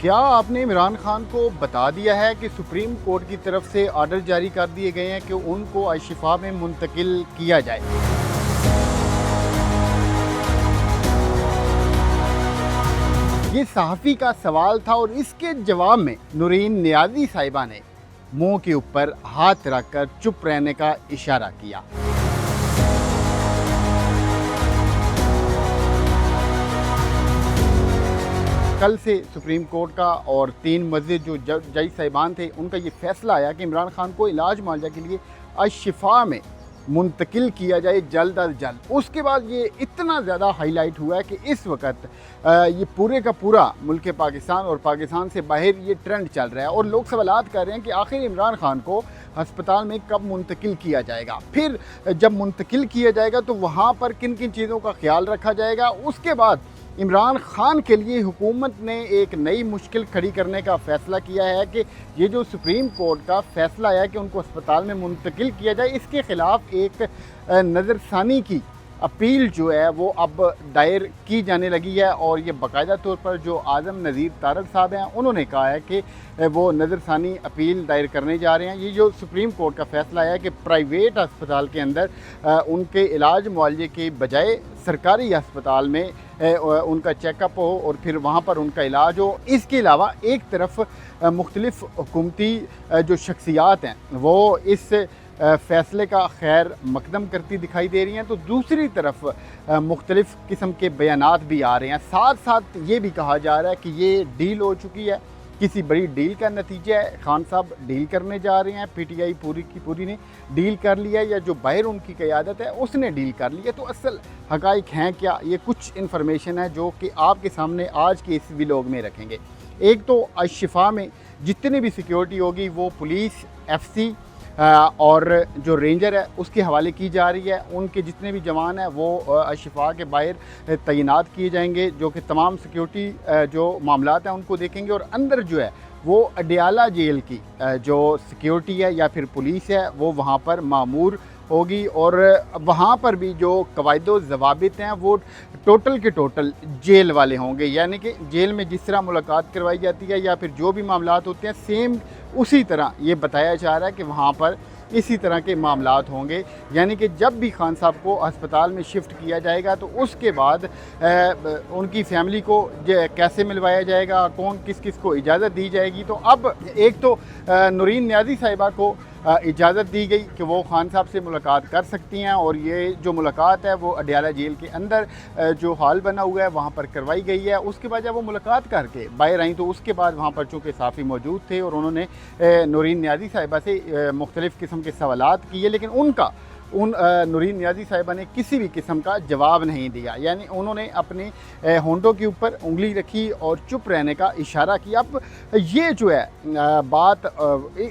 क्या आपने इमरान खान को बता दिया है कि सुप्रीम कोर्ट की तरफ से ऑर्डर जारी कर दिए गए हैं कि उनको अल-शिफा में मुंतकिल किया जाए? ये सहाफ़ी का सवाल था और इसके जवाब में नूरीन नियाज़ी साहिबा ने मुंह के ऊपर हाथ रखकर चुप रहने का इशारा किया। कल से सुप्रीम कोर्ट का और 3 मज़ीद जो जज साहिबान थे उनका ये फैसला आया कि इमरान खान को इलाज मुआलजा के लिए अल-शिफा में मुंतकिल किया जाए जल्द अज जल्द। उसके बाद ये इतना ज़्यादा हाईलाइट हुआ है कि इस वक्त ये पूरे का पूरा मुल्क पाकिस्तान और पाकिस्तान से बाहर ये ट्रेंड चल रहा है और लोग सवालात कर रहे हैं कि आखिर इमरान खान को हस्पताल में कब मुंतकिल किया जाएगा, फिर जब मुंतकिल किया जाएगा तो वहाँ पर किन किन चीज़ों का ख्याल रखा जाएगा। उसके बाद इमरान खान के लिए हुकूमत ने एक नई मुश्किल खड़ी करने का फ़ैसला किया है कि ये जो सुप्रीम कोर्ट का फ़ैसला है कि उनको अस्पताल में मुंतकिल किया जाए, इसके ख़िलाफ़ एक नज़रसानी की अपील जो है वो अब दायर की जाने लगी है। और ये बाकायदा तौर पर जो आज़म नज़ीर तारड़ साहब हैं उन्होंने कहा है कि वो नज़रसानी अपील दायर करने जा रहे हैं। ये जो सुप्रीम कोर्ट का फ़ैसला है कि प्राइवेट अस्पताल के अंदर उनके इलाज मुआलजे के बजाय सरकारी अस्पताल में उनका चेकअप हो और फिर वहाँ पर उनका इलाज हो। इसके अलावा एक तरफ मुख्तलिफ़ हुकूमती जो शख्सियात हैं वो इस फ़ैसले का खैर मकदम करती दिखाई दे रही हैं, तो दूसरी तरफ मुख्तलिफ़ किस्म के बयानात भी आ रहे हैं। साथ साथ ये भी कहा जा रहा है कि ये डील हो चुकी है, किसी बड़ी डील का नतीजा है। खान साहब डील करने जा रहे हैं, पीटीआई पूरी की पूरी ने डील कर लिया या जो बाहर उनकी क़यादत है उसने डील कर लिया। तो असल हक़ाइक़ हैं क्या, ये कुछ इन्फॉर्मेशन है जो कि आपके सामने आज के इस व्लॉग में रखेंगे। एक तो अल-शिफा में जितनी भी सिक्योरिटी होगी वो पुलिस, एफसी और जो रेंजर है उसके हवाले की जा रही है। उनके जितने भी जवान हैं वो अल-शिफा के बाहर तैनात किए जाएंगे जो कि तमाम सिक्योरिटी जो मामलात हैं उनको देखेंगे। और अंदर जो है वो अडियाला जेल की जो सिक्योरिटी है या फिर पुलिस है वो वहाँ पर मामूर होगी और वहाँ पर भी जो कवायदो ज़वाबित हैं वो टोटल के टोटल जेल वाले होंगे। यानी कि जेल में जिस तरह मुलाकात करवाई जाती है या फिर जो भी मामलात होते हैं सेम उसी तरह ये बताया जा रहा है कि वहाँ पर इसी तरह के मामलात होंगे। यानी कि जब भी खान साहब को अस्पताल में शिफ्ट किया जाएगा तो उसके बाद उनकी फ़ैमिली को कैसे मिलवाया जाएगा, कौन किस किस को इजाज़त दी जाएगी। तो अब एक तो नूरीन नियाज़ी साहिबा को इजाज़त दी गई कि वो खान साहब से मुलाकात कर सकती हैं और ये जो मुलाकात है वो अडियाला जेल के अंदर जो हॉल बना हुआ है वहाँ पर करवाई गई है। उसके बाद जब वो मुलाकात करके बाहर आई तो उसके बाद वहाँ पर चूँकि साफ़ी मौजूद थे और उन्होंने नूरीन नियाज़ी साहिबा से मुख्तलिफ़ किस्म के सवालात किए, लेकिन नूरीन नियाज़ी साहिबा ने किसी भी किस्म का जवाब नहीं दिया। यानी उन्होंने अपने होंठों के ऊपर उंगली रखी और चुप रहने का इशारा किया। अब ये जो है बात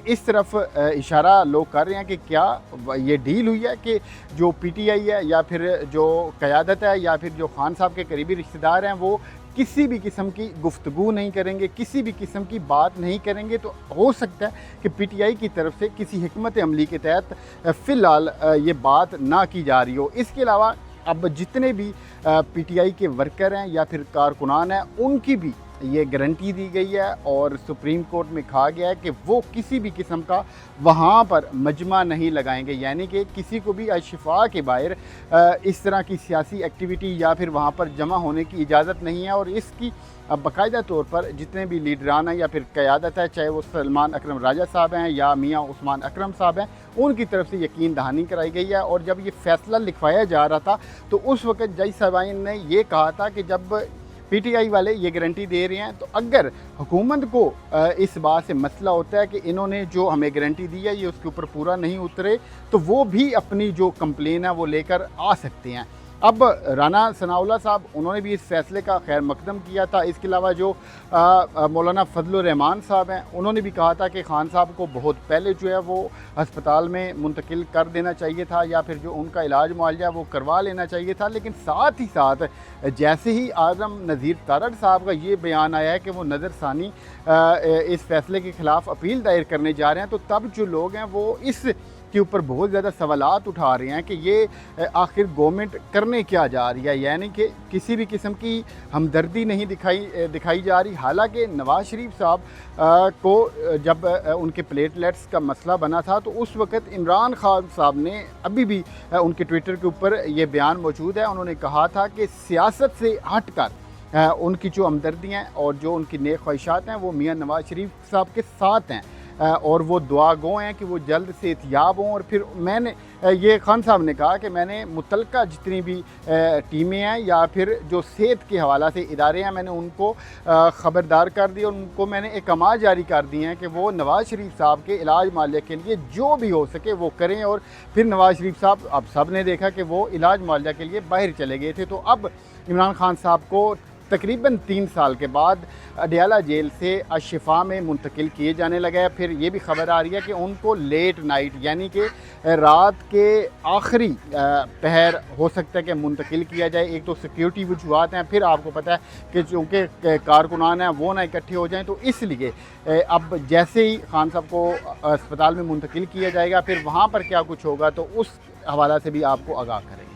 इस तरफ इशारा लोग कर रहे हैं कि क्या ये डील हुई है कि जो पीटीआई है या फिर जो क़यादत है या फिर जो खान साहब के करीबी रिश्तेदार हैं वो किसी भी किस्म की गुफ्तगू नहीं करेंगे, किसी भी किस्म की बात नहीं करेंगे। तो हो सकता है कि पीटीआई की तरफ से किसी हिकमत अमली के तहत फ़िलहाल ये बात ना की जा रही हो। इसके अलावा अब जितने भी पीटीआई के वर्कर हैं या फिर कारकुनान हैं उनकी भी ये गारंटी दी गई है और सुप्रीम कोर्ट में कहा गया है कि वो किसी भी किस्म का वहाँ पर मजमा नहीं लगाएंगे। यानी कि किसी को भी अल-शिफा के बाहर इस तरह की सियासी एक्टिविटी या फिर वहाँ पर जमा होने की इजाज़त नहीं है। और इसकी बाकायदा तौर पर जितने भी लीडरान हैं या फिर क़यादत है, चाहे वो सलमान अकरम राजा साहब हैं या मियाँ उस्मान अकरम साहब हैं, उनकी तरफ से यकीन दहानी कराई गई है। और जब ये फ़ैसला लिखवाया जा रहा था तो उस वक़्त जज साहिबाइन ने ये कहा था कि जब पीटीआई वाले ये गारंटी दे रहे हैं तो अगर हुकूमत को इस बात से मसला होता है कि इन्होंने जो हमें गारंटी दी है ये उसके ऊपर पूरा नहीं उतरे तो वो भी अपनी जो कंप्लेन है वो लेकर आ सकते हैं। अब राना सनाउल्लाह साहब उन्होंने भी इस फ़ैसले का खैर मकदम किया था। इसके अलावा जो मौलाना फजलुर रहमान साहब हैं उन्होंने भी कहा था कि खान साहब को बहुत पहले जो है वो अस्पताल में मुंतकिल कर देना चाहिए था या फिर जो उनका इलाज मुआलजा वो करवा लेना चाहिए था। लेकिन साथ ही साथ जैसे ही आज़म नज़ीर तारड़ साहब का ये बयान आया है कि वो नज़रसानी इस फ़ैसले के ख़िलाफ़ अपील दायर करने जा रहे हैं तो तब जो लोग हैं वो इस के ऊपर बहुत ज़्यादा सवालात उठा रहे हैं कि ये आखिर गवर्नमेंट करने क्या जा रही है, यानी कि किसी भी किस्म की हमदर्दी नहीं दिखाई जा रही। हालांकि नवाज़ शरीफ साहब को जब उनके प्लेटलेट्स का मसला बना था तो उस वक़्त इमरान खान साहब ने, अभी भी उनके ट्विटर के ऊपर ये बयान मौजूद है, उन्होंने कहा था कि सियासत से हट कर उनकी जो हमदर्दियाँ और जो उनकी नेक ख्वाहिशात हैं वो मियाँ नवाज़ शरीफ साहब के साथ हैं और वो दुआ गो हैं कि वो जल्द से एहतियाब हों। और फिर मैंने ये खान साहब ने कहा कि मैंने मुतलका जितनी भी टीमें हैं या फिर जो सेहत के हवाला से इदारे हैं, मैंने उनको ख़बरदार कर दी और उनको मैंने अहकाम जारी कर दिए हैं कि वो नवाज़ शरीफ साहब के इलाज मालिया के लिए जो भी हो सके वो करें। और फिर नवाज़ शरीफ साहब, अब सब ने देखा कि वो इलाज मालिया के लिए बाहर चले गए थे। तो अब इमरान खान साहब को तकरीबन 3 साल के बाद अडयाला जेल से अशिफा में मुंतकिल किए जाने लगा है। फिर ये भी ख़बर आ रही है कि उनको लेट नाइट यानी कि रात के आखिरी पहर हो सकता है कि मुंतकिल किया जाए। एक तो सिक्योरिटी वजूहत हैं, फिर आपको पता है कि चूँकि कारकुनान हैं वो ना इकट्ठे हो जाएँ, तो इसलिए अब जैसे ही खान साहब को अस्पताल में मुंतकिल किया जाएगा फिर वहाँ पर क्या कुछ होगा तो उस हवाला से भी आपको आगाह करेंगे।